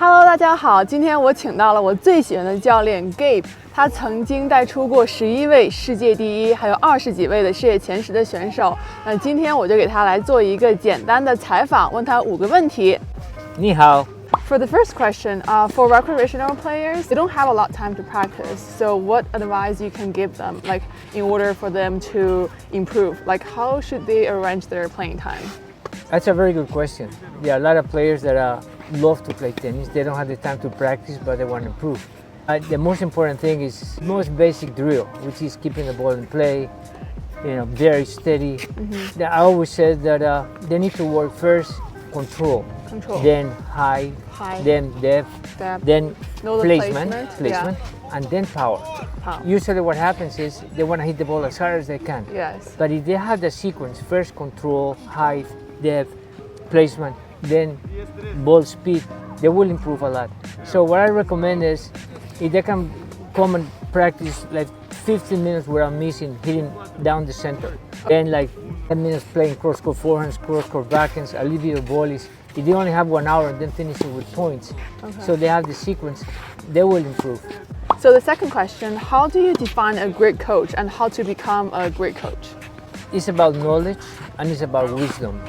Hello， 大家好，今天我请到了我最喜欢的教练 Gabe， 他曾经带出过11位世界第一，还有20几位的世界前10的选手。那今天我就给他来做一个简单的采访，问他5个问题。你好。For the first question, for recreational players, they don't have a lot of time to practice. So what advice you can give them, like in order for them to improve? Like how should they arrange their playing time? That's a very good question. There are a lot of players that love to play tennis. They don't have the time to practice, but they want to improve. The most important thing is most basic drill, which is keeping the ball in play, very steady. I always said that they need to work first control. Then height, then depth, then placement, yeah. And then power. Usually what happens is they want to hit the ball as hard as they can. Yes. But if they have the sequence, first control, height, depth, placement, then ball speed, they will improve a lot. So what I recommend is if they can come and practice like 15 minutes without missing, hitting down the center. Then like 10 minutes playing cross-court forehands, cross-court backhands, a little bit of volleys. If they only have 1 hour and then finish it with points, so they have the sequence, they will improve. So the second question, how do you define a great coach and how to become a great coach? It's about knowledge and it's about wisdom.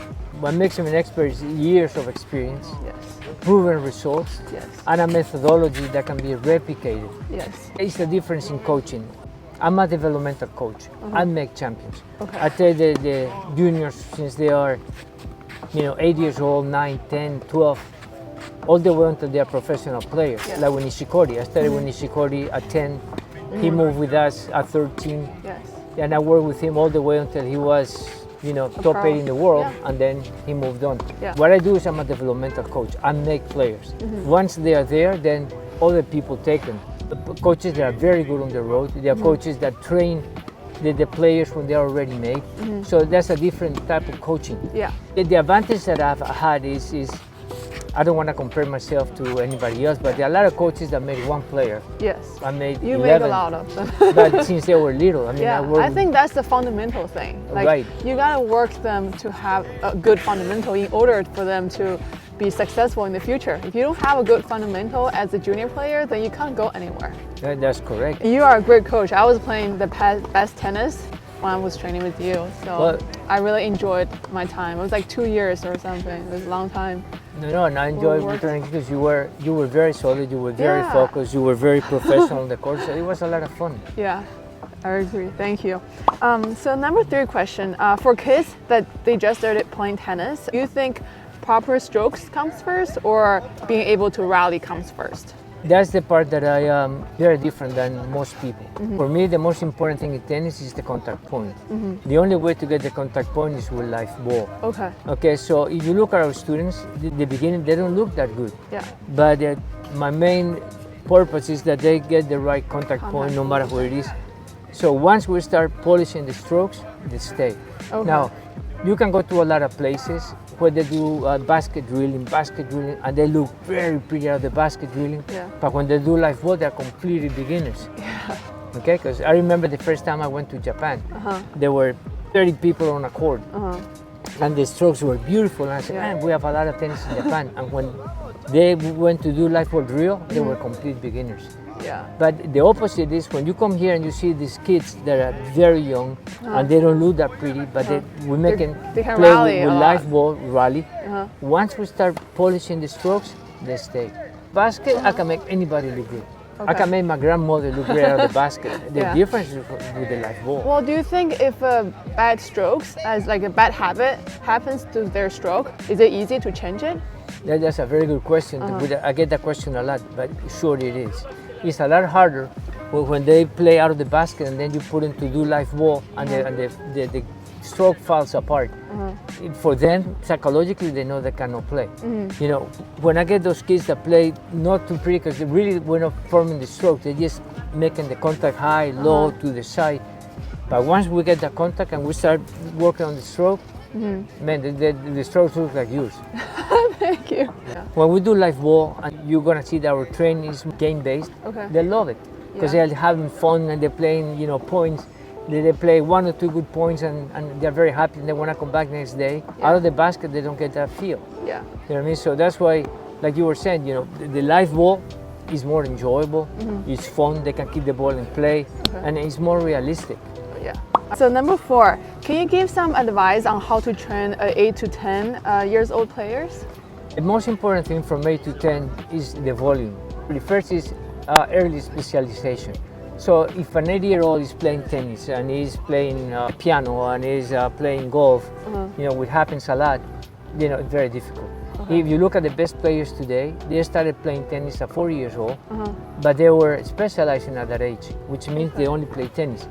What makes them an expert is years of experience, yes. Proven results, yes. And a methodology that can be replicated. Yes. It's the difference in coaching. I'm a developmental coach. I make champions. Okay. I take the juniors since they are 8 years old, 9, 10, 12, all the way until they are professional players. Yeah. Like with Nishikori. I started with Nishikori at 10. He moved with us at 13. Yes. And I worked with him all the way until he was, top 8 in the world, and then he moved on. Yeah. What I do is I'm a developmental coach. I make players. Once they are there, then other people take them. The coaches that are very good on the road, they are coaches that train the players when they are already made. So that's a different type of coaching. Yeah. The advantage that I've had is I don't want to compare myself to anybody else, but there are a lot of coaches that made one player. Yes. I made you 11, make a lot of them. but since they were little, I think that's the fundamental thing. Like, right. You gotta work them to have a good fundamental in order for them to be successful in the future. If you don't have a good fundamental as a junior player, then you can't go anywhere. That's correct. You are a great coach. I was playing the best tennis when I was training with you, so I really enjoyed my time. It was like 2 years or something. It was a long time. No, and I enjoyed training because you were very solid, you were very focused, you were very professional on the court, so it was a lot of fun. Yeah, I agree. Thank you. So number 3 question, for kids that they just started playing tennis, do you think proper strokes comes first or being able to rally comes first? That's the part that I am very different than most people. For me, the most important thing in tennis is the contact point. The only way to get the contact point is with live ball. Okay, so if you look at our students, the beginning, they don't look that good. Yeah. But my main purpose is that they get the right contact point no matter where it is. So once we start polishing the strokes, they stay. Now, you can go to a lot of places where they do basket drilling, and they look very pretty at the basket drilling. Yeah. But when they do live ball, they're completely beginners. Yeah. Okay, because I remember the first time I went to Japan, there were 30 people on a court, and the strokes were beautiful. And I said, man, we have a lot of tennis in Japan. And when they went to do live ball drill, they were complete beginners. Yeah. But the opposite is when you come here and you see these kids that are very young and they don't look that pretty, but we make them play with live ball, rally. Once we start polishing the strokes, they stay. Basket, I can make anybody look good. I can make my grandmother look great out of the basket. The difference is with the live ball. Well, do you think if bad strokes, as like a bad habit, happens to their stroke, is it easy to change it? That's a very good question. I get that question a lot, but sure it is. It's a lot harder when they play out of the basket and then you put them to do live ball and the stroke falls apart. For them, psychologically, they know they cannot play. When I get those kids that play not too pretty because they really were not forming the stroke, they're just making the contact high, low, to the side. But once we get the contact and we start working on the stroke, man, the strokes look like yours. Thank you. Yeah. When we do live ball, and you're gonna see that our training is game-based, they love it because they're having fun and they're playing, points. They play 1 or 2 good points and they're very happy and they want to come back next day. Out of the basket, they don't get that feel. Yeah. You know what I mean? So that's why like you were saying, you know, the live ball is more enjoyable. It's fun. They can keep the ball in play, and it's more realistic. Yeah. So number 4, can you give some advice on how to train 8 to 10 years old players? The most important thing from 8 to 10 is the volume. The first is early specialization. So if an 8-year-old is playing tennis and he's playing piano and he's playing golf, you know, which happens a lot, you know, it's very difficult. If you look at the best players today, they started playing tennis at 4 years old, but they were specializing at that age, which means they only play tennis.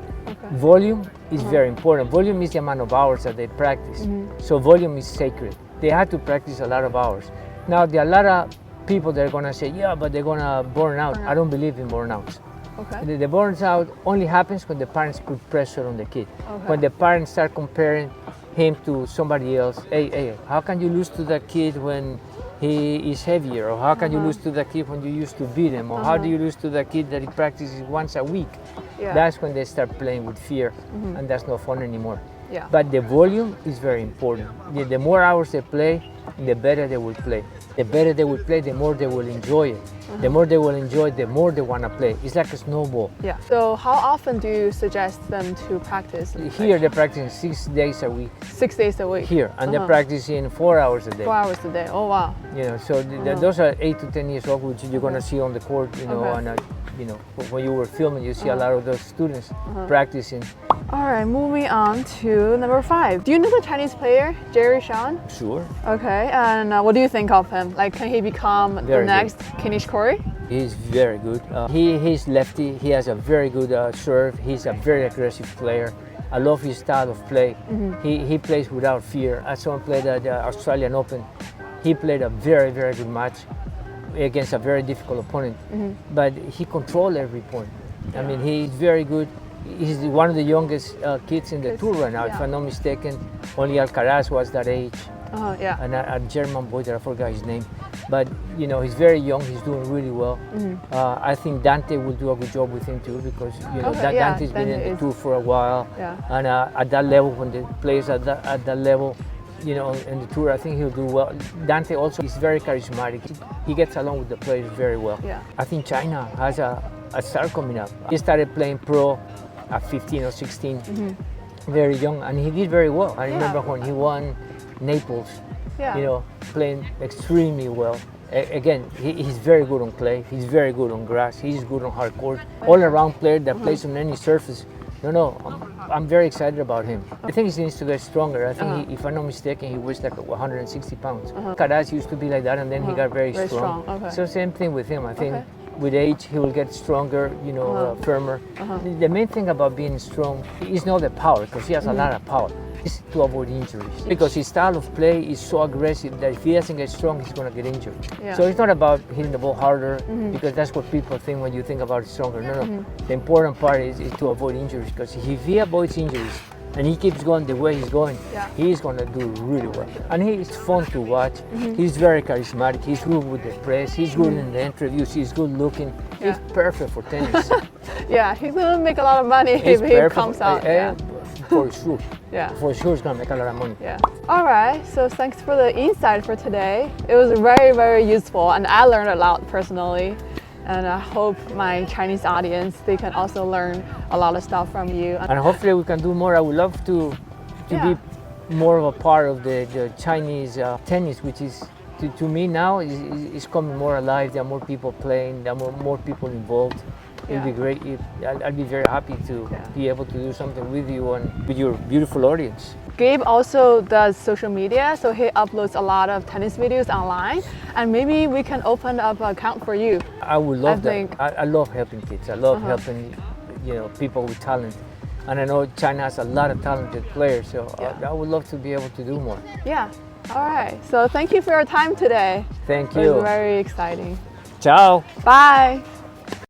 Volume is very important. Volume is the amount of hours that they practice. So volume is sacred. They have to practice a lot of hours. Now, there are a lot of people that are going to say, yeah, but they're going to burn out. I don't believe in burnouts. The burnout only happens when the parents put pressure on the kid. When the parents start comparing him to somebody else. Hey, how can you lose to that kid when he is heavier? Or how can you lose to that kid when you used to beat him? Or how do you lose to that kid that he practices once a week? That's when they start playing with fear, and that's not fun anymore. But the volume is very important. The more hours they play, the better they will play. The better they will play, the more they will enjoy it. The more they will enjoy it, the more they want to play. It's like a snowball. So how often do you suggest them to practice? Here they're practicing 6 days a week. 6 days a week? Here, and they're practicing 4 hours a day. 4 hours a day, oh wow. You know, so those are 8 to 10 years old, which you're going to see on the court, you know, and you know, when you were filming, you see a lot of those students practicing. All right, moving on to number 5. Do you know the Chinese player, Shang? Sure. Okay, and what do you think of him? Like, can he become the next Nishikori? He's very good. He's lefty. He has a very good serve. He's a very aggressive player. I love his style of play. He plays without fear. I saw him play the Australian Open. He played a very, very good match against a very difficult opponent, but he controlled every point. I mean, he's very good. He's one of the youngest kids in the tour right now, if I'm not mistaken. Only Alcaraz was that age. And a German boy that I forgot his name. But, you know, he's very young. He's doing really well. I think Dante will do a good job with him too, because, you know, Dante's been in the tour for a while. And at that level, when the players at that level, you know, in the tour, I think he'll do well. Dante also is very charismatic. He gets along with the players very well. I think China has a star coming up. He started playing pro at 15 or 16, very young, and he did very well. I remember when he won Naples, you know, playing extremely well. Again, he's very good on clay, he's very good on grass, he's good on hard court. All-around player that plays on any surface. No, I'm very excited about him. I think he needs to get stronger. I think, if I'm not mistaken, he weighs like 160 pounds. Alcaraz used to be like that, and then he got very strong. So same thing with him. I think with age, he will get stronger, you know, firmer. The main thing about being strong is not the power, because he has a lot of power. It's to avoid injuries, because his style of play is so aggressive that if he doesn't get strong, he's going to get injured. So it's not about hitting the ball harder, because that's what people think when you think about stronger. No. The important part is to avoid injuries, because if he avoids injuries and he keeps going the way he's going, he's going to do really well. And he's fun to watch. He's very charismatic. He's good with the press. He's good in the interviews. He's good looking. He's perfect for tennis. He's going to make a lot of money if he comes out. For sure. For sure, he's going to make a lot of money. All right. So thanks for the insight for today. It was very, very useful, and I learned a lot personally. And I hope my Chinese audience, they can also learn a lot of stuff from you. And hopefully we can do more. I would love to be more of a part of the Chinese tennis, which is, to me now, is coming more alive. There are more people playing. There are more people involved. It'd be great. I'd be very happy to be able to do something with you and with your beautiful audience. Gabe also does social media, so he uploads a lot of tennis videos online, and maybe we can open up an account for you. I would love that. I love helping kids. I love helping, you know, people with talent. And I know China has a lot of talented players, so I would love to be able to do more. All right. So thank you for your time today. Thank you. It was very exciting. Ciao. Bye.